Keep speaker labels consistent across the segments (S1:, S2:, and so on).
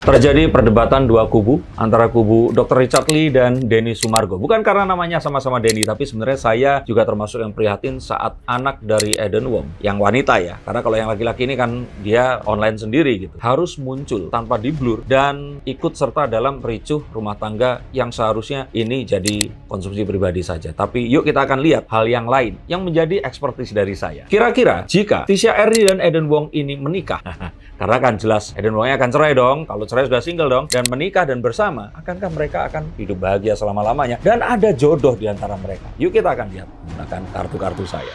S1: Terjadi perdebatan dua kubu antara kubu Dr. Richard Lee dan Denny Sumargo. Bukan karena namanya sama-sama Denny, tapi sebenarnya saya juga termasuk yang prihatin saat anak dari Eden Wong, yang wanita ya. Karena kalau yang laki-laki ini kan dia online sendiri gitu. Harus muncul tanpa di-blur dan ikut serta dalam ricuh rumah tangga yang seharusnya ini jadi konsumsi pribadi saja. Tapi yuk kita akan lihat hal yang lain yang menjadi ekspertis dari saya. Kira-kira jika Tisha Ernie dan Eden Wong ini menikah, karena kan jelas Eden Wongnya akan cerai dong. Kalau cerai sudah single dong. Dan menikah dan bersama, akankah mereka akan hidup bahagia selama-lamanya? Dan ada jodoh di antara mereka. Yuk kita akan lihat menggunakan kartu-kartu saya.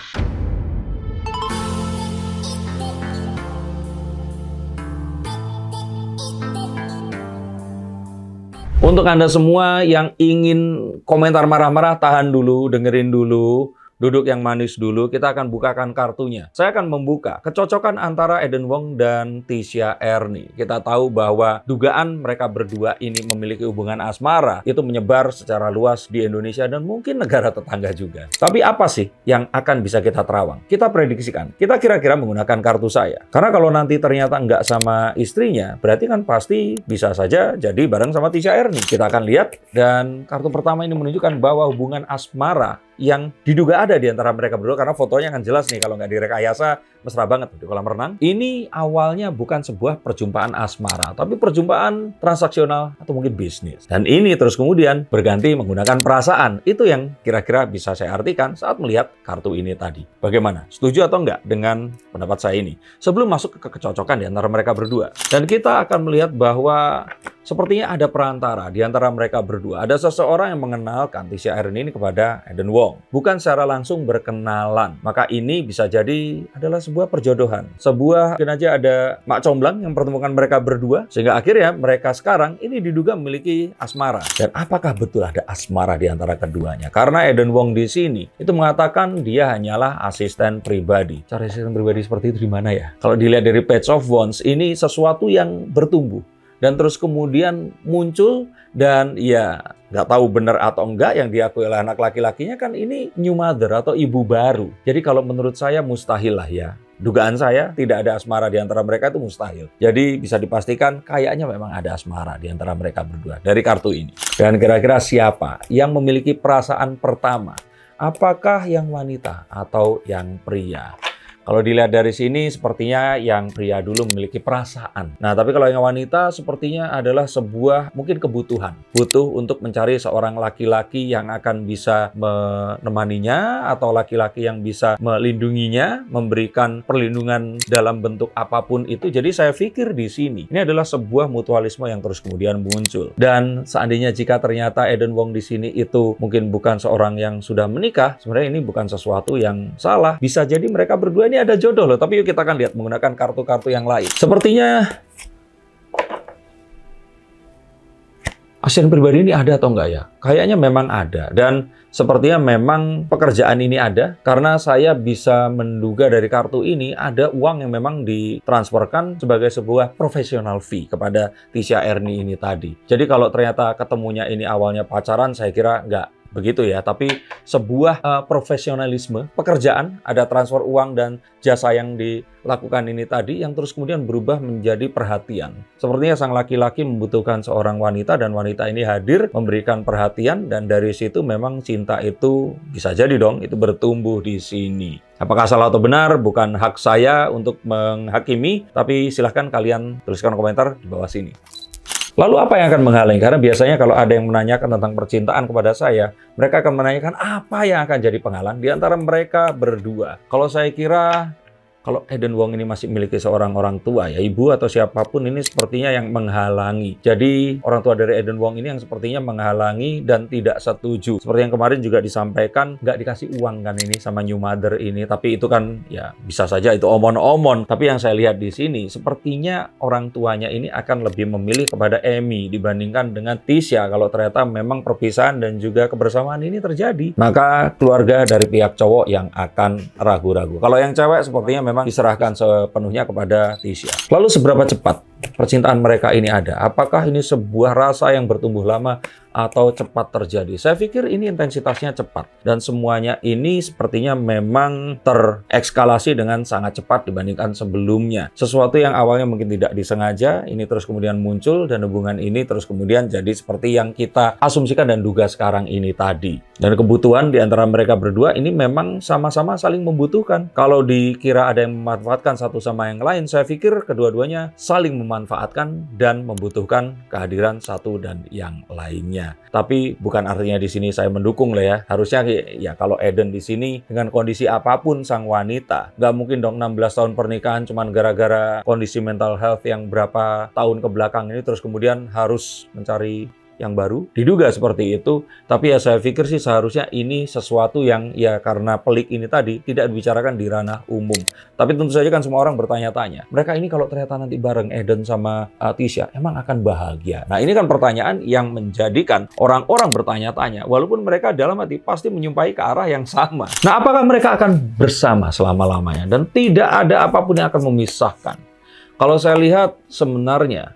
S1: Untuk Anda semua yang ingin komentar marah-marah, tahan dulu, dengerin dulu. Duduk yang manis dulu, kita akan bukakan kartunya. Saya akan membuka kecocokan antara Eden Wong dan Tisha Ernie. Kita tahu bahwa dugaan mereka berdua ini memiliki hubungan asmara itu menyebar secara luas di Indonesia dan mungkin negara tetangga juga. Tapi apa sih yang akan bisa kita terawang? Kita prediksikan. Kita kira-kira menggunakan kartu saya. Karena kalau nanti ternyata nggak sama istrinya, berarti kan pasti bisa saja jadi bareng sama Tisha Ernie. Kita akan lihat. Dan kartu pertama ini menunjukkan bahwa hubungan asmara yang diduga ada di antara mereka berdua, karena fotonya kan jelas nih, kalau nggak direkayasa mesra banget di kolam renang. Ini awalnya bukan sebuah perjumpaan asmara, tapi perjumpaan transaksional atau mungkin bisnis. Dan ini terus kemudian berganti menggunakan perasaan. Itu yang kira-kira bisa saya artikan saat melihat kartu ini tadi. Bagaimana? Setuju atau enggak dengan pendapat saya ini? Sebelum masuk ke kecocokan di antara mereka berdua. Dan kita akan melihat bahwa sepertinya ada perantara di antara mereka berdua. Ada seseorang yang mengenalkan Tisha Ernie ini kepada Eden Wong. Bukan secara langsung berkenalan. Maka ini bisa jadi adalah sebuah perjodohan. Mungkin aja ada mak comblang yang mempertemukan mereka berdua. Sehingga akhirnya mereka sekarang ini diduga memiliki asmara. Dan apakah betul ada asmara di antara keduanya? Karena Eden Wong di sini itu mengatakan dia hanyalah asisten pribadi. Cara asisten pribadi seperti itu di mana ya? Kalau dilihat dari Page of Wands, ini sesuatu yang bertumbuh. Dan terus kemudian muncul dan ya nggak tahu benar atau enggak yang diakui oleh anak laki-lakinya kan ini new mother atau ibu baru. Jadi kalau menurut saya mustahil lah ya. Dugaan saya tidak ada asmara di antara mereka itu mustahil. Jadi bisa dipastikan kayaknya memang ada asmara di antara mereka berdua dari kartu ini. Dan kira-kira siapa yang memiliki perasaan pertama? Apakah yang wanita atau yang pria? Kalau dilihat dari sini, sepertinya yang pria dulu memiliki perasaan. Nah, tapi kalau yang wanita sepertinya adalah sebuah mungkin kebutuhan. Butuh untuk mencari seorang laki-laki yang akan bisa menemaninya atau laki-laki yang bisa melindunginya, memberikan perlindungan dalam bentuk apapun itu. Jadi saya pikir di sini, ini adalah sebuah mutualisme yang terus kemudian muncul. Dan seandainya jika ternyata Eden Wong di sini itu mungkin bukan seorang yang sudah menikah, sebenarnya ini bukan sesuatu yang salah. Bisa jadi mereka berdua ini ada jodoh loh, tapi yuk kita akan lihat menggunakan kartu-kartu yang lain. Sepertinya asisten pribadi ini ada atau enggak ya? Kayaknya memang ada. Dan sepertinya memang pekerjaan ini ada. Karena saya bisa menduga dari kartu ini ada uang yang memang ditransferkan sebagai sebuah professional fee kepada Tisha Ernie ini tadi. Jadi kalau ternyata ketemunya ini awalnya pacaran, saya kira enggak begitu ya, tapi sebuah profesionalisme, pekerjaan, ada transfer uang dan jasa yang dilakukan ini tadi yang terus kemudian berubah menjadi perhatian. Sepertinya sang laki-laki membutuhkan seorang wanita dan wanita ini hadir memberikan perhatian dan dari situ memang cinta itu bisa jadi dong, itu bertumbuh di sini. Apakah salah atau benar? Bukan hak saya untuk menghakimi, tapi silahkan kalian tuliskan komentar di bawah sini. Lalu apa yang akan menghalangi? Karena biasanya kalau ada yang menanyakan tentang percintaan kepada saya, mereka akan menanyakan apa yang akan jadi penghalang di antara mereka berdua. Kalau saya kira, kalau Eden Wong ini masih memiliki seorang orang tua ya, ibu atau siapapun ini sepertinya yang menghalangi. Jadi orang tua dari Eden Wong ini yang sepertinya menghalangi dan tidak setuju. Seperti yang kemarin juga disampaikan, nggak dikasih uang kan ini sama new mother ini. Tapi itu kan ya bisa saja itu omon-omon. Tapi yang saya lihat di sini, sepertinya orang tuanya ini akan lebih memilih kepada Emi dibandingkan dengan Tisha. Kalau ternyata memang perpisahan dan juga kebersamaan ini terjadi, maka keluarga dari pihak cowok yang akan ragu-ragu. Kalau yang cewek sepertinya memang diserahkan sepenuhnya kepada Tisha. Lalu seberapa cepat percintaan mereka ini ada? Apakah ini sebuah rasa yang bertumbuh lama atau cepat terjadi? Saya pikir ini intensitasnya cepat. Dan semuanya ini sepertinya memang terekskalasi dengan sangat cepat dibandingkan sebelumnya. Sesuatu yang awalnya mungkin tidak disengaja, ini terus kemudian muncul, dan hubungan ini terus kemudian jadi seperti yang kita asumsikan dan duga sekarang ini tadi. Dan kebutuhan di antara mereka berdua ini memang sama-sama saling membutuhkan. Kalau dikira ada yang memanfaatkan satu sama yang lain, saya pikir kedua-duanya saling memanfaatkan dan membutuhkan kehadiran satu dan yang lainnya. Tapi bukan artinya di sini saya mendukung lah ya. Harusnya ya kalau Eden di sini dengan kondisi apapun sang wanita, nggak mungkin dong 16 tahun pernikahan cuman gara-gara kondisi mental health yang berapa tahun ke belakang ini terus kemudian harus mencari yang baru. Diduga seperti itu, tapi ya saya pikir sih seharusnya ini sesuatu yang ya karena pelik ini tadi tidak dibicarakan di ranah umum. Tapi tentu saja kan semua orang bertanya-tanya, mereka ini kalau ternyata nanti bareng Eden sama Tisha, emang akan bahagia? Nah ini kan pertanyaan yang menjadikan orang-orang bertanya-tanya, walaupun mereka dalam hati pasti menyumpahi ke arah yang sama. Nah apakah mereka akan bersama selama-lamanya? Dan tidak ada apapun yang akan memisahkan. Kalau saya lihat sebenarnya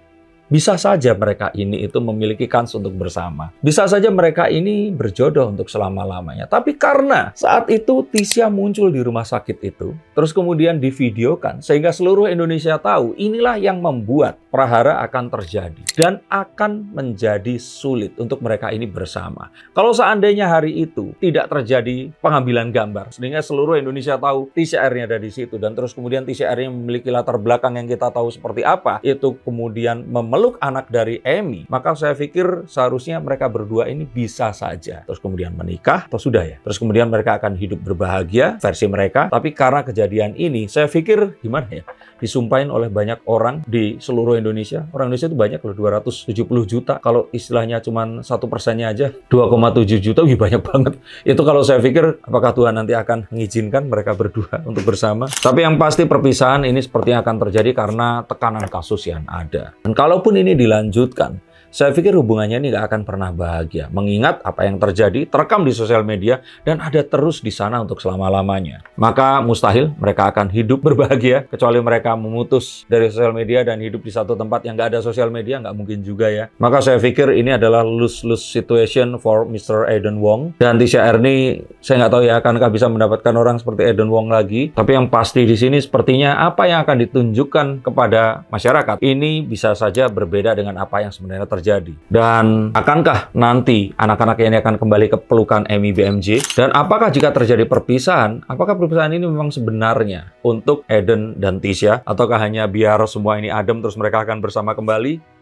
S1: bisa saja mereka ini itu memiliki kans untuk bersama. Bisa saja mereka ini berjodoh untuk selama-lamanya. Tapi karena saat itu Tisha muncul di rumah sakit itu, terus kemudian divideokan, sehingga seluruh Indonesia tahu inilah yang membuat prahara akan terjadi. Dan akan menjadi sulit untuk mereka ini bersama. Kalau seandainya hari itu tidak terjadi pengambilan gambar, sehingga seluruh Indonesia tahu Tisha akhirnya ada di situ, dan terus kemudian Tisha akhirnya memiliki latar belakang yang kita tahu seperti apa, itu kemudian memeluk anak dari Amy, maka saya pikir seharusnya mereka berdua ini bisa saja terus kemudian menikah atau sudah ya. Terus kemudian mereka akan hidup berbahagia versi mereka. Tapi karena kejadian ini, saya pikir gimana ya, disumpahin oleh banyak orang di seluruh Indonesia. Orang Indonesia itu banyak loh, 270 juta. Kalau istilahnya cuma 1%-nya aja 2,7 juta, wih banyak banget. Itu kalau saya pikir apakah Tuhan nanti akan mengizinkan mereka berdua untuk bersama. Tapi yang pasti perpisahan ini sepertinya akan terjadi karena tekanan kasus yang ada. Dan kalaupun ini dilanjutkan, saya pikir hubungannya ini nggak akan pernah bahagia. Mengingat apa yang terjadi, terekam di sosial media, dan ada terus di sana untuk selama-lamanya. Maka mustahil mereka akan hidup berbahagia, kecuali mereka memutus dari sosial media dan hidup di satu tempat yang nggak ada sosial media, nggak mungkin juga ya. Maka saya pikir ini adalah lose-lose situation for Mr. Eden Wong. Dan Tisha Ernie, saya nggak tahu ya, akankah bisa mendapatkan orang seperti Eden Wong lagi. Tapi yang pasti di sini sepertinya apa yang akan ditunjukkan kepada masyarakat, ini bisa saja berbeda dengan apa yang sebenarnya terjadi. Dan akankah nanti anak-anak ini akan kembali ke pelukan Amy BMJ? Dan apakah jika terjadi perpisahan, apakah perpisahan ini memang sebenarnya untuk Eden dan Tisha? Ataukah hanya biar semua ini adem terus mereka akan bersama kembali?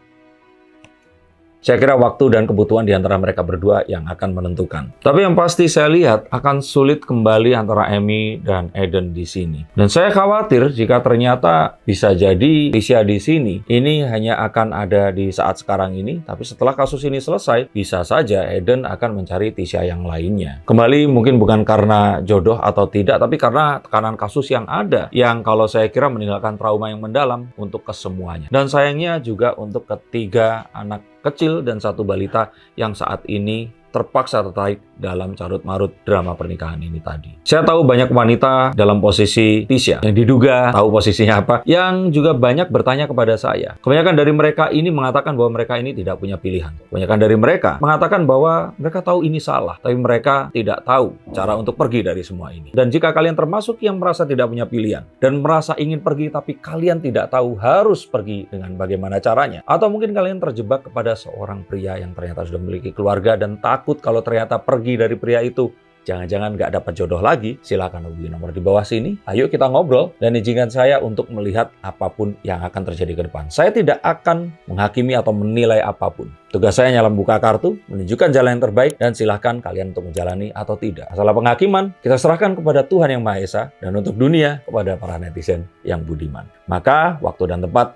S1: Saya kira waktu dan kebutuhan di antara mereka berdua yang akan menentukan. Tapi yang pasti saya lihat akan sulit kembali antara Amy dan Eden di sini. Dan saya khawatir jika ternyata bisa jadi Tisha di sini, ini hanya akan ada di saat sekarang ini. Tapi setelah kasus ini selesai, bisa saja Eden akan mencari Tisha yang lainnya. Kembali mungkin bukan karena jodoh atau tidak, tapi karena tekanan kasus yang ada. Yang kalau saya kira meninggalkan trauma yang mendalam untuk kesemuanya. Dan sayangnya juga untuk ketiga anak kecil dan satu balita yang saat ini terpaksa tertarik dalam carut-marut drama pernikahan ini tadi. Saya tahu banyak wanita dalam posisi Tisha yang diduga tahu posisinya apa, yang juga banyak bertanya kepada saya. Kebanyakan dari mereka ini mengatakan bahwa mereka ini tidak punya pilihan. Kebanyakan dari mereka mengatakan bahwa mereka tahu ini salah, tapi mereka tidak tahu cara untuk pergi dari semua ini. Dan jika kalian termasuk yang merasa tidak punya pilihan dan merasa ingin pergi tapi kalian tidak tahu harus pergi dengan bagaimana caranya, atau mungkin kalian terjebak kepada seorang pria yang ternyata sudah memiliki keluarga dan takut kalau ternyata pergi dari pria itu jangan-jangan nggak dapat jodoh lagi, silakan hubungi nomor di bawah sini. Ayo kita ngobrol dan izinkan saya untuk melihat apapun yang akan terjadi ke depan. Saya tidak akan menghakimi atau menilai apapun. Tugas saya hanya membuka kartu, menunjukkan jalan yang terbaik, dan silahkan kalian untuk menjalani atau tidak. Masalah penghakiman, kita serahkan kepada Tuhan Yang Maha Esa, dan untuk dunia, kepada para netizen yang budiman. Maka, waktu dan tempat,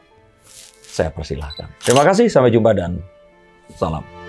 S1: saya persilahkan. Terima kasih, sampai jumpa, dan salam.